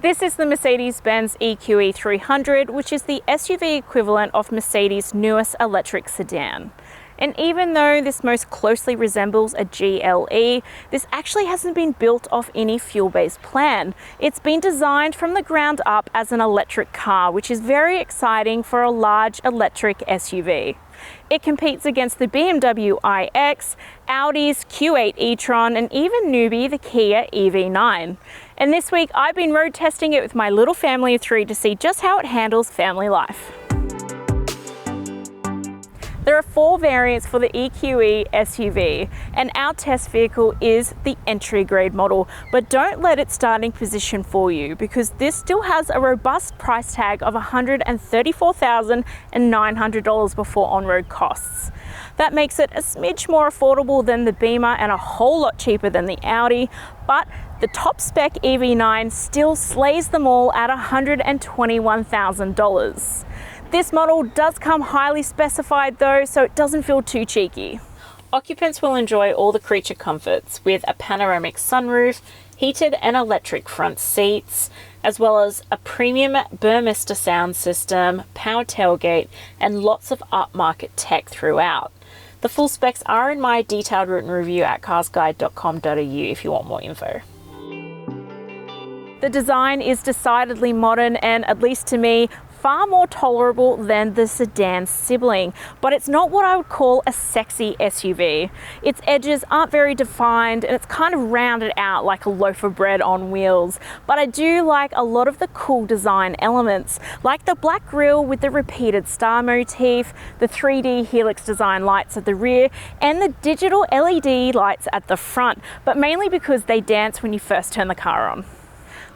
This is the Mercedes-Benz EQE300, which is the SUV equivalent of Mercedes' newest electric sedan. And even though this most closely resembles a GLE, this actually hasn't been built off any fuel-based plan. It's been designed from the ground up as an electric car, which is very exciting for a large electric SUV. It competes against the BMW iX, Audi's Q8 e-tron, and even newbie the Kia EV9. And this week I've been road testing it with my little family of 3 to see just how it handles family life. There are 4 variants for the EQE SUV, and our test vehicle is the entry grade model, but don't let its starting position fool you, because this still has a robust price tag of $134,900 before on-road costs. That makes it a smidge more affordable than the Beamer and a whole lot cheaper than the Audi, but the top spec EV9 still slays them all at $121,000. This model does come highly specified though, so it doesn't feel too cheeky. Occupants will enjoy all the creature comforts with a panoramic sunroof, heated and electric front seats, as well as a premium Burmester sound system, power tailgate, and lots of upmarket tech throughout. The full specs are in my detailed written review at carsguide.com.au if you want more info. The design is decidedly modern and, at least to me, far more tolerable than the sedan sibling, but it's not what I would call a sexy SUV. Its edges aren't very defined and it's kind of rounded out like a loaf of bread on wheels, but I do like a lot of the cool design elements, like the black grille with the repeated star motif, the 3D helix design lights at the rear, and the digital LED lights at the front, but mainly because they dance when you first turn the car on.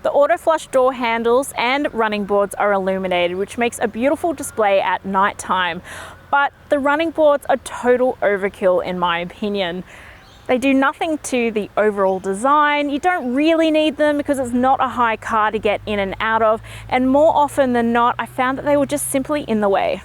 The auto flush door handles and running boards are illuminated, which makes a beautiful display at night time. But the running boards are total overkill in my opinion. They do nothing to the overall design. You don't really need them because it's not a high car to get in and out of, and more often than not, I found that they were just simply in the way.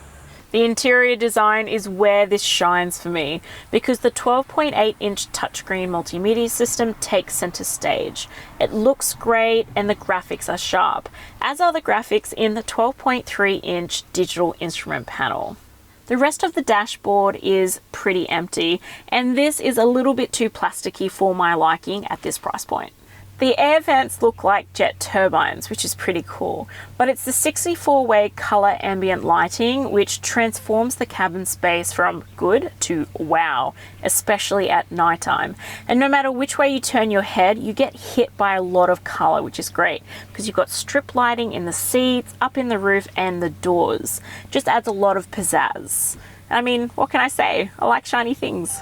The interior design is where this shines for me, because the 12.8-inch touchscreen multimedia system takes center stage. It looks great and the graphics are sharp, as are the graphics in the 12.3-inch digital instrument panel. The rest of the dashboard is pretty empty, and this is a little bit too plasticky for my liking at this price point. The air vents look like jet turbines, which is pretty cool, but it's the 64-way color ambient lighting which transforms the cabin space from good to wow, especially at nighttime. And no matter which way you turn your head, you get hit by a lot of color, which is great because you've got strip lighting in the seats, up in the roof, and the doors. Just adds a lot of pizzazz. I mean, what can I say? I like shiny things.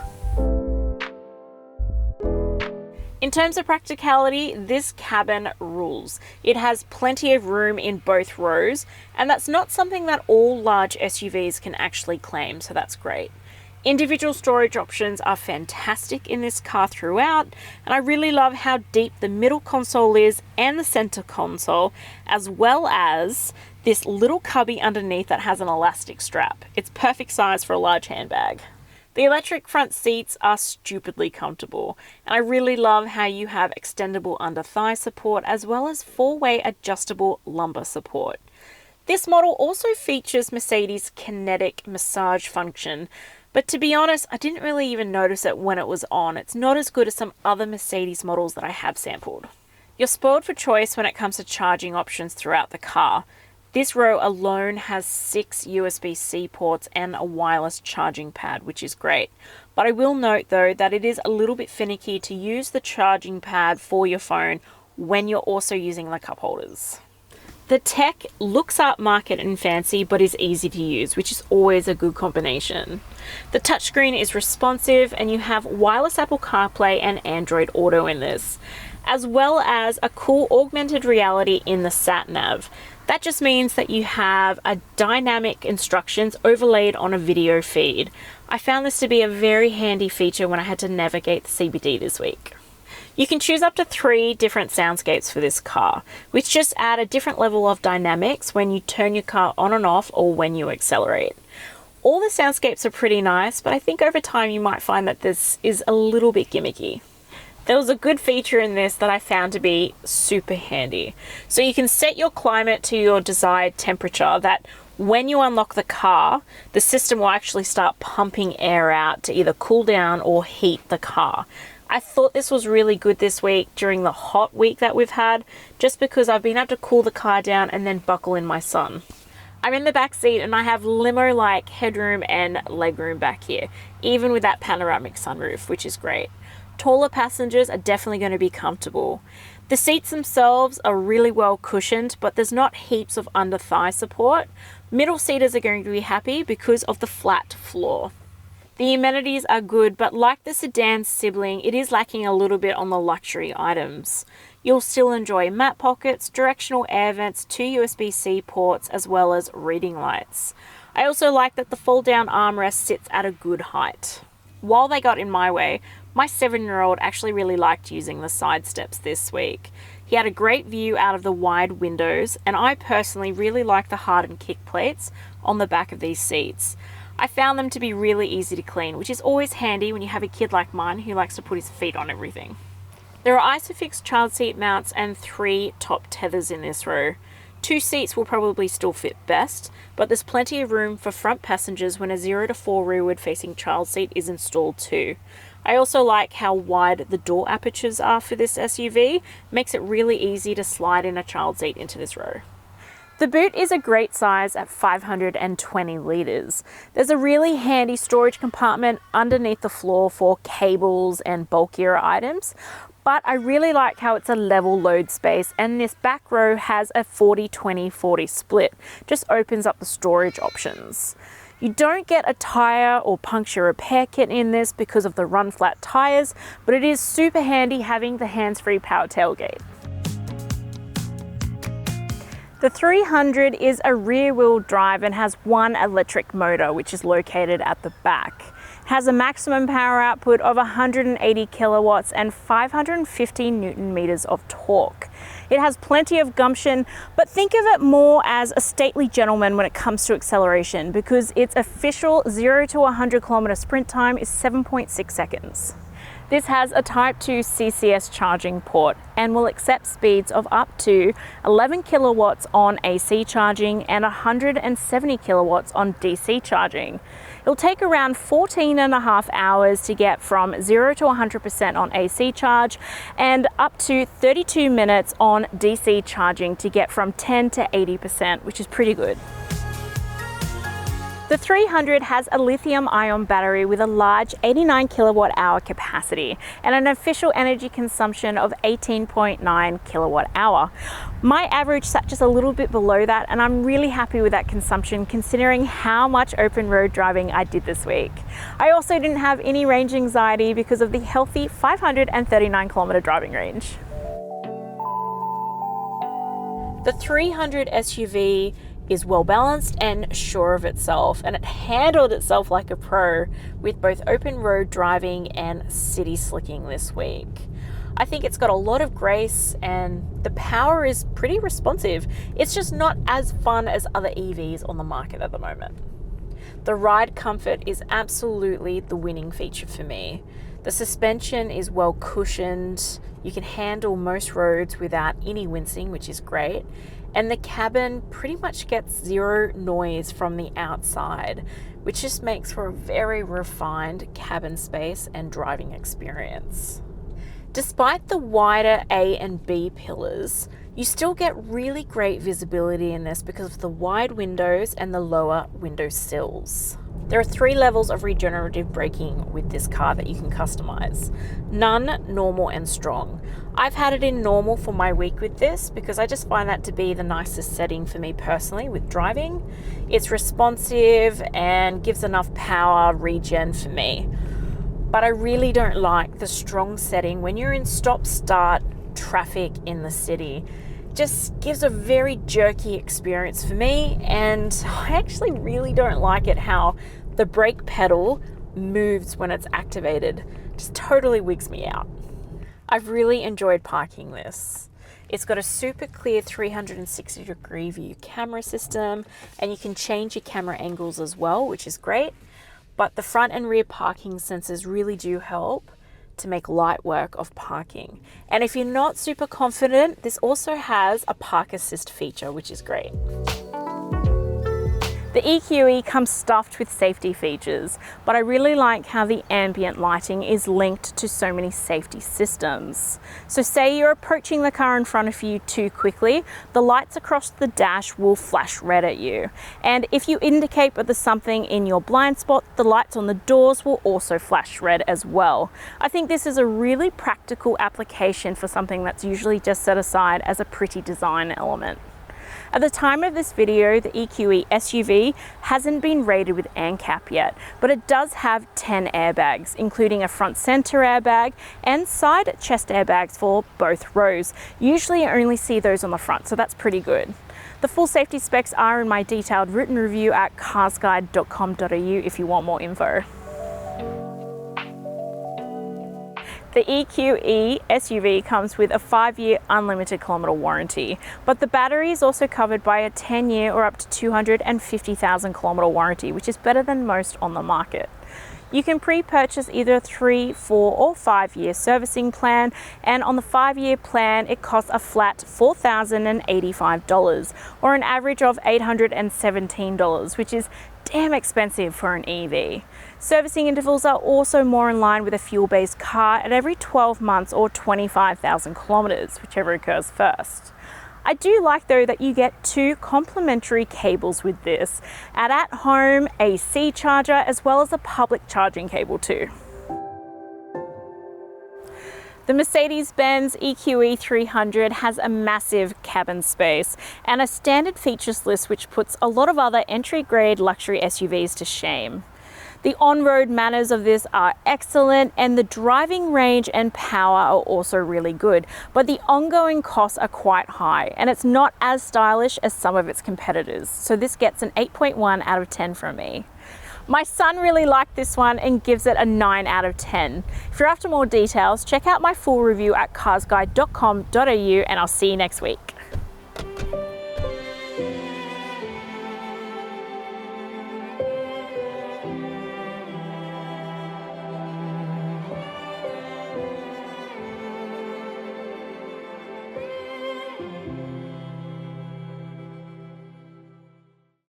In terms of practicality, this cabin rules. It has plenty of room in both rows, and that's not something that all large SUVs can actually claim, so that's great. Individual storage options are fantastic in this car throughout, and I really love how deep the middle console is and the center console, as well as this little cubby underneath that has an elastic strap. It's perfect size for a large handbag. The electric front seats are stupidly comfortable, and I really love how you have extendable under thigh support as well as 4-way adjustable lumbar support. This model also features Mercedes' kinetic massage function, but to be honest, I didn't really even notice it when it was on. It's not as good as some other Mercedes models that I have sampled. You're spoiled for choice when it comes to charging options throughout the car. This row alone has 6 USB-C ports and a wireless charging pad, which is great. But I will note though that it is a little bit finicky to use the charging pad for your phone when you're also using the cup holders. The tech looks upmarket and fancy, but is easy to use, which is always a good combination. The touchscreen is responsive and you have wireless Apple CarPlay and Android Auto in this, as well as a cool augmented reality in the sat-nav. That just means that you have a dynamic instructions overlaid on a video feed. I found this to be a very handy feature when I had to navigate the CBD this week. You can choose up to 3 different soundscapes for this car, which just add a different level of dynamics when you turn your car on and off or when you accelerate. All the soundscapes are pretty nice, but I think over time you might find that this is a little bit gimmicky. There was a good feature in this that I found to be super handy. So you can set your climate to your desired temperature, that when you unlock the car, the system will actually start pumping air out to either cool down or heat the car. I thought this was really good this week during the hot week that we've had, just because I've been able to cool the car down and then buckle in my son. I'm in the back seat and I have limo-like headroom and legroom back here, even with that panoramic sunroof, which is great. Taller passengers are definitely going to be comfortable. The seats themselves are really well cushioned, but there's not heaps of under thigh support. Middle seaters are going to be happy because of the flat floor. The amenities are good, but like the sedan sibling, it is lacking a little bit on the luxury items. You'll still enjoy mat pockets, directional air vents, 2 USB-C ports, as well as reading lights. I also like that the fold-down armrest sits at a good height. While they got in my way, my 7-year-old actually really liked using the side steps this week. He had a great view out of the wide windows, and I personally really like the hardened kick plates on the back of these seats. I found them to be really easy to clean, which is always handy when you have a kid like mine who likes to put his feet on everything. There are ISOFIX child seat mounts and 3 top tethers in this row. 2 seats will probably still fit best, but there's plenty of room for front passengers when a 0 to 4 rearward facing child seat is installed too. I also like how wide the door apertures are for this SUV. Makes it really easy to slide in a child seat into this row. The boot is a great size at 520 litres. There's a really handy storage compartment underneath the floor for cables and bulkier items, but I really like how it's a level load space, and this back row has a 40-20-40 split. Just opens up the storage options. You don't get a tyre or puncture repair kit in this because of the run flat tyres, but it is super handy having the hands-free power tailgate. The 300 is a rear-wheel drive and has 1 electric motor, which is located at the back. It has a maximum power output of 180 kilowatts and 550 newton meters of torque. It has plenty of gumption, but think of it more as a stately gentleman when it comes to acceleration, because its official 0 to 100 kilometer sprint time is 7.6 seconds. This has a Type 2 CCS charging port and will accept speeds of up to 11 kilowatts on AC charging and 170 kilowatts on DC charging. It'll take around 14.5 hours to get from 0 to 100% on AC charge and up to 32 minutes on DC charging to get from 10 to 80%, which is pretty good. The 300 has a lithium-ion battery with a large 89 kilowatt-hour capacity and an official energy consumption of 18.9 kilowatt-hour. My average sat just a little bit below that, and I'm really happy with that consumption considering how much open road driving I did this week. I also didn't have any range anxiety because of the healthy 539 kilometer driving range. The 300 SUV is well balanced and sure of itself, and it handled itself like a pro with both open road driving and city slicking this week. I think it's got a lot of grace and the power is pretty responsive. It's just not as fun as other EVs on the market at the moment. The ride comfort is absolutely the winning feature for me. The suspension is well cushioned. You can handle most roads without any wincing, which is great. And the cabin pretty much gets 0 noise from the outside, which just makes for a very refined cabin space and driving experience. Despite the wider A and B pillars, you still get really great visibility in this because of the wide windows and the lower window sills. There are 3 levels of regenerative braking with this car that you can customize. None, normal, and strong. I've had it in normal for my week with this because I just find that to be the nicest setting for me personally with driving. It's responsive and gives enough power regen for me. But I really don't like the strong setting when you're in stop-start traffic in the city. Just gives a very jerky experience for me, and I actually really don't like it how the brake pedal moves when it's activated. Just totally wigs me out. I've really enjoyed parking this. It's got a super clear 360-degree view camera system, and you can change your camera angles as well, which is great. But the front and rear parking sensors really do help. to make light work of parking. And if you're not super confident, this also has a park assist feature, which is great. The EQE comes stuffed with safety features, but I really like how the ambient lighting is linked to so many safety systems. So say you're approaching the car in front of you too quickly, the lights across the dash will flash red at you. And if you indicate that there's something in your blind spot, the lights on the doors will also flash red as well. I think this is a really practical application for something that's usually just set aside as a pretty design element. At the time of this video, the EQE SUV hasn't been rated with ANCAP yet, but it does have 10 airbags, including a front center airbag and side chest airbags for both rows. Usually I only see those on the front, so that's pretty good. The full safety specs are in my detailed written review at carsguide.com.au if you want more info. The EQE SUV comes with a 5-year unlimited kilometre warranty, but the battery is also covered by a 10-year or up to 250,000 kilometre warranty, which is better than most on the market. You can pre-purchase either a 3, 4 or 5-year servicing plan, and on the 5-year plan it costs a flat $4,085 or an average of $817, which is damn expensive for an EV. Servicing intervals are also more in line with a fuel-based car at every 12 months or 25,000 kilometres, whichever occurs first. I do like though that you get 2 complementary cables with this, an at-home AC charger as well as a public charging cable too. The Mercedes-Benz EQE300 has a massive cabin space and a standard features list which puts a lot of other entry-grade luxury SUVs to shame. The on-road manners of this are excellent and the driving range and power are also really good, but the ongoing costs are quite high and it's not as stylish as some of its competitors, so this gets an 8.1 out of 10 from me. My son really liked this one and gives it a 9 out of 10. If you're after more details, check out my full review at carsguide.com.au and I'll see you next week.